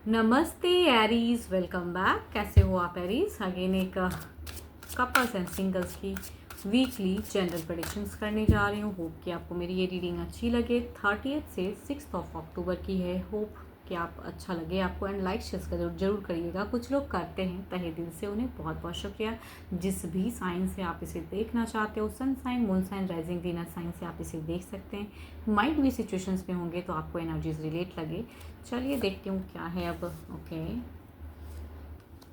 नमस्ते Aries, welcome back. कैसे हो आप एरीज? अगेन एक कपल्स एंड सिंगल्स की वीकली जनरल प्रेडिक्शंस करने जा रही हूँ। होप कि आपको मेरी ये रीडिंग अच्छी लगे। 30 से 6 अक्टूबर की है। होप कि आप अच्छा लगे आपको, एंड लाइक शेयर जरूर करिएगा। कुछ लोग करते हैं, तहे दिल से उन्हें बहुत बहुत शुक्रिया। जिस भी साइन से आप इसे देखना चाहते हो, sun sign, moon sign, rising, Venus sign से आप इसे देख सकते हैं। माइट भी सिचुएशंस में होंगे तो आपको एनर्जीज रिलेट लगे। चलिए देखती हूँ क्या है अब। ओके,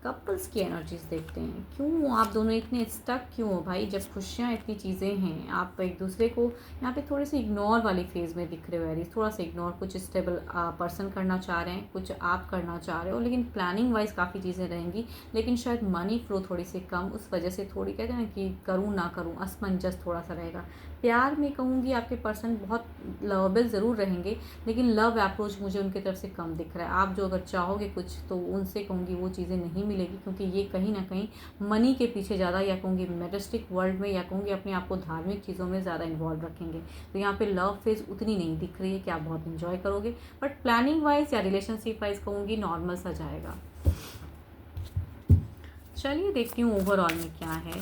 कपल्स की एनर्जीज देखते हैं। क्यों आप दोनों इतने स्टक क्यों हो भाई? जब खुशियाँ इतनी चीज़ें हैं, आप एक दूसरे को यहाँ पे थोड़े से इग्नोर वाली फेज़ में दिख रहे हो एरीज। थोड़ा सा इग्नोर, कुछ स्टेबल पर्सन करना चाह रहे हैं, कुछ आप करना चाह रहे हो, लेकिन प्लानिंग वाइज काफ़ी चीज़ें रहेंगी। लेकिन शायद मनी फ्लो थोड़ी सी कम, उस वजह से थोड़ी कहते हैं ना कि करूँ ना करूँ, असमंजस थोड़ा सा रहेगा। प्यार में कहूँगी आपके पर्सन बहुत लवेबल ज़रूर रहेंगे, लेकिन लव अप्रोच मुझे उनकी तरफ से कम दिख रहा है। आप जो अगर चाहोगे कुछ, तो उनसे कहूँगी वो चीज़ें नहीं मिलेगी, क्योंकि ये कहीं ना कहीं मनी के पीछे ज़्यादा, या कहूँगी मेटेस्टिक वर्ल्ड में, या कहूँगी अपने आप को धार्मिक चीज़ों में ज़्यादा इन्वॉल्व रखेंगे। तो यहाँ पे लव फेज उतनी नहीं दिख रही है कि आप बहुत इन्जॉय करोगे, बट प्लानिंग वाइज या रिलेशनशिप वाइज कहूँगी नॉर्मल सा जाएगा। चलिए देखती हूँ ओवरऑल में क्या है।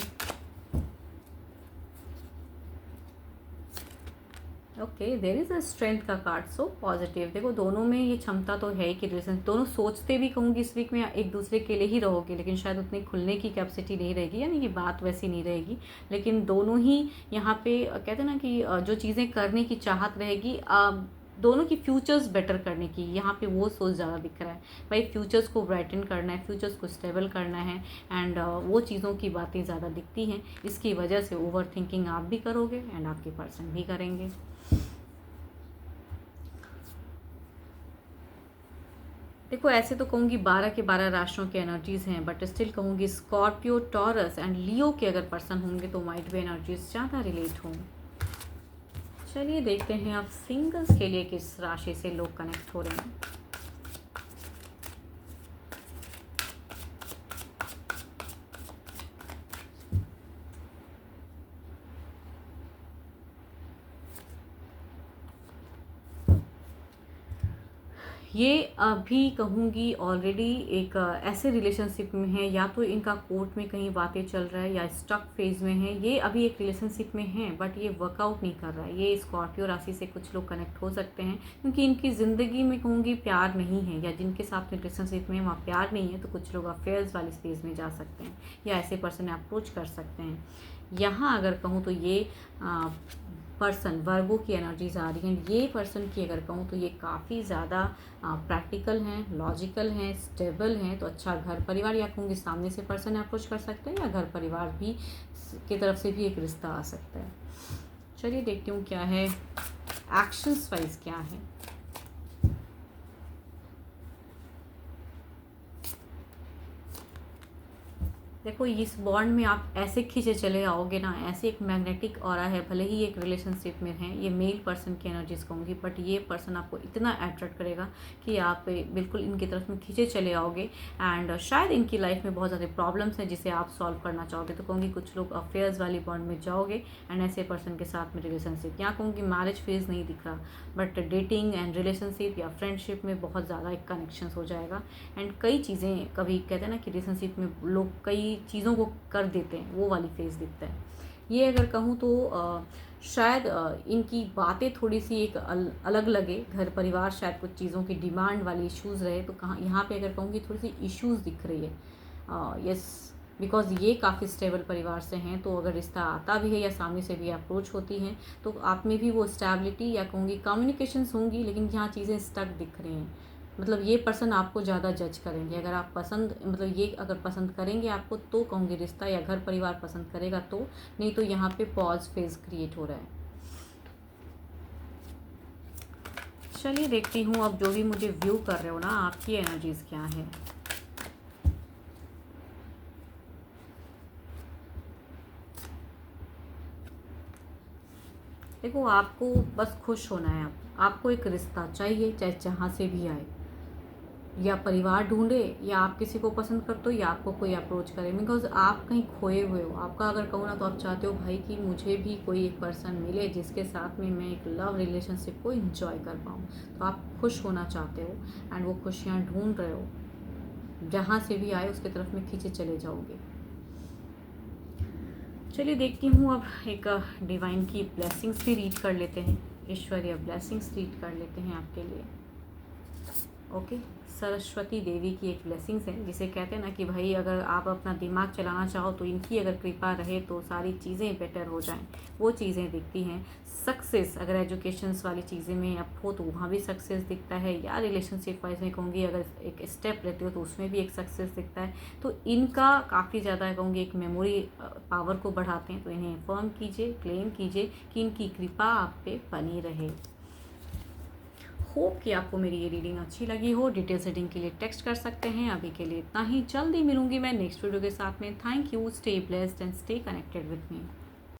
Okay, there is a strength का कार्ड, सो पॉजिटिव। देखो दोनों में ये क्षमता तो है कि रिलेशन, दोनों सोचते भी कहूँगी इस वीक में एक दूसरे के लिए ही रहोगे, लेकिन शायद उतनी खुलने की कैपेसिटी नहीं रहेगी, यानी कि बात वैसी नहीं रहेगी। लेकिन दोनों ही यहाँ पे कहते हैं ना कि जो चीज़ें करने की चाहत रहेगी, दोनों की फ्यूचर्स बेटर करने की, यहाँ पे वो सोच ज़्यादा दिख रहा है। भाई फ्यूचर्स को ब्राइटन करना है, फ्यूचर्स को स्टेबल करना है, एंड वो चीज़ों की बातें ज़्यादा दिखती हैं। इसकी वजह से ओवर थिंकिंग आप भी करोगे एंड आपके पर्सन भी करेंगे। देखो ऐसे तो कहूँगी 12 के 12 राशियों की एनर्जीज हैं, बट स्टिल कहूँगी स्कॉर्पियो, टॉरस एंड लियो के अगर पर्सन होंगे तो माइट भी एनर्जीज ज़्यादा रिलेट हों। चलिए देखते हैं अब सिंगल्स के लिए किस राशि से लोग कनेक्ट हो रहे हैं। ये अभी कहूँगी ऑलरेडी एक ऐसे रिलेशनशिप में है, या तो इनका कोर्ट में कहीं बातें चल रहा है, या स्टक फेज में है। ये अभी एक रिलेशनशिप में है, बट ये वर्कआउट नहीं कर रहा है। ये स्कॉर्पियो राशि से कुछ लोग कनेक्ट हो सकते हैं, क्योंकि इनकी ज़िंदगी में कहूँगी प्यार नहीं है, या जिनके साथ रिलेशनशिप में वहाँ प्यार नहीं है, तो कुछ लोग अफेयर्स वाली स्पेस में जा सकते हैं, या ऐसे पर्सन अप्रोच कर सकते हैं। यहाँ अगर कहूँ तो ये पर्सन वर्गो की एनर्जीज आ रही हैं। ये पर्सन की अगर कहूँ तो ये काफ़ी ज़्यादा प्रैक्टिकल हैं, लॉजिकल हैं, स्टेबल हैं। तो अच्छा घर परिवार, या कहूँगी सामने से पर्सन अप्रोच कर सकते हैं, या घर परिवार भी की तरफ से भी एक रिश्ता आ सकता है। चलिए देखती हूँ क्या है, एक्शंस वाइज क्या है। देखो इस बॉन्ड में आप ऐसे खींचे चले आओगे ना, ऐसे एक मैग्नेटिक ऑरा है। भले ही एक रिलेशनशिप में है, ये मेल पर्सन की एनर्जीज कहूँगी, बट ये पर्सन आपको इतना अट्रैक्ट करेगा कि आप बिल्कुल इनकी तरफ में खींचे चले आओगे। एंड शायद इनकी लाइफ में बहुत ज़्यादा प्रॉब्लम्स हैं जिसे आप सॉल्व करना चाहोगे। तो कहूँगी कुछ लोग अफेयर्स वाली बॉन्ड में जाओगे, एंड ऐसे पर्सन के साथ में रिलेशनशिप, यहाँ कहूँगी मैरिज फेज नहीं दिख रहा, बट डेटिंग एंड रिलेशनशिप या फ्रेंडशिप में बहुत ज़्यादा एक कनेक्शन हो जाएगा। एंड कई चीज़ें, कभी कहते हैं ना कि रिलेशनशिप में लोग कई चीज़ों को कर देते हैं, वो वाली फेज दिखता है। ये अगर कहूँ तो शायद इनकी बातें थोड़ी सी एक अलग लगे। घर परिवार शायद कुछ चीज़ों की डिमांड वाली इश्यूज़ रहे, तो कहाँ यहाँ पे अगर कहूँगी थोड़ी सी इश्यूज़ दिख रही है। यस, बिकॉज ये काफ़ी स्टेबल परिवार से हैं, तो अगर रिश्ता आता भी है या सामने से भी अप्रोच होती हैं, तो आप में भी वो स्टेबिलिटी या कहूँगी कम्युनिकेशंस होंगी, लेकिन यहाँ चीज़ें स्टक दिख रही हैं। मतलब ये पर्सन आपको ज़्यादा जज करेंगे। अगर आप पसंद, मतलब ये अगर पसंद करेंगे आपको, तो कहूँगी रिश्ता, या घर परिवार पसंद करेगा तो, नहीं तो यहाँ पे पॉज फेज क्रिएट हो रहा है। चलिए देखती हूँ अब जो भी मुझे व्यू कर रहे हो ना, आपकी एनर्जीज क्या है। देखो आपको बस खुश होना है। आपको एक रिश्ता चाहिए, चाहे जहाँ से भी आए। या परिवार ढूंढे, या आप किसी को पसंद करते हो, या आपको कोई अप्रोच करे, बिकॉज आप कहीं खोए हुए हो। आपका अगर कहूँ ना तो आप चाहते हो भाई कि मुझे भी कोई एक पर्सन मिले जिसके साथ में मैं एक लव रिलेशनशिप को इंजॉय कर पाऊँ। तो आप खुश होना चाहते हो एंड वो खुशियाँ ढूंढ रहे हो, जहाँ से भी आए उसके तरफ में खींचे चले जाओगे। चलिए देखती हूँ अब एक डिवाइन की ब्लेसिंग्स भी रीड कर लेते हैं, ईश्वरीय ब्लेसिंग्स रीड कर लेते हैं आपके लिए। ओके, सरस्वती देवी की एक ब्लेसिंग्स है, जिसे कहते हैं ना कि भाई अगर आप अपना दिमाग चलाना चाहो तो इनकी अगर कृपा रहे तो सारी चीज़ें बेटर हो जाएं। वो चीज़ें दिखती हैं। सक्सेस, अगर एजुकेशंस वाली चीज़ें में आप हो तो वहाँ भी सक्सेस दिखता है, या रिलेशनशिप वाइज में कहूँगी अगर एक स्टेप लेते हो तो उसमें भी एक सक्सेस दिखता है। तो इनका काफ़ी ज़्यादा कहूँगी एक मेमोरी पावर को बढ़ाते हैं। तो इन्हें फर्म कीजिए, क्लेम कीजिए कि इनकी कृपा आप पे बनी रहे। होप कि आपको मेरी ये रीडिंग अच्छी लगी हो। डिटेल्स रीडिंग के लिए टेक्स्ट कर सकते हैं। अभी के लिए इतना ही, जल्दी मिलूंगी मैं नेक्स्ट वीडियो के साथ में। Thank you, stay blessed and stay connected with me.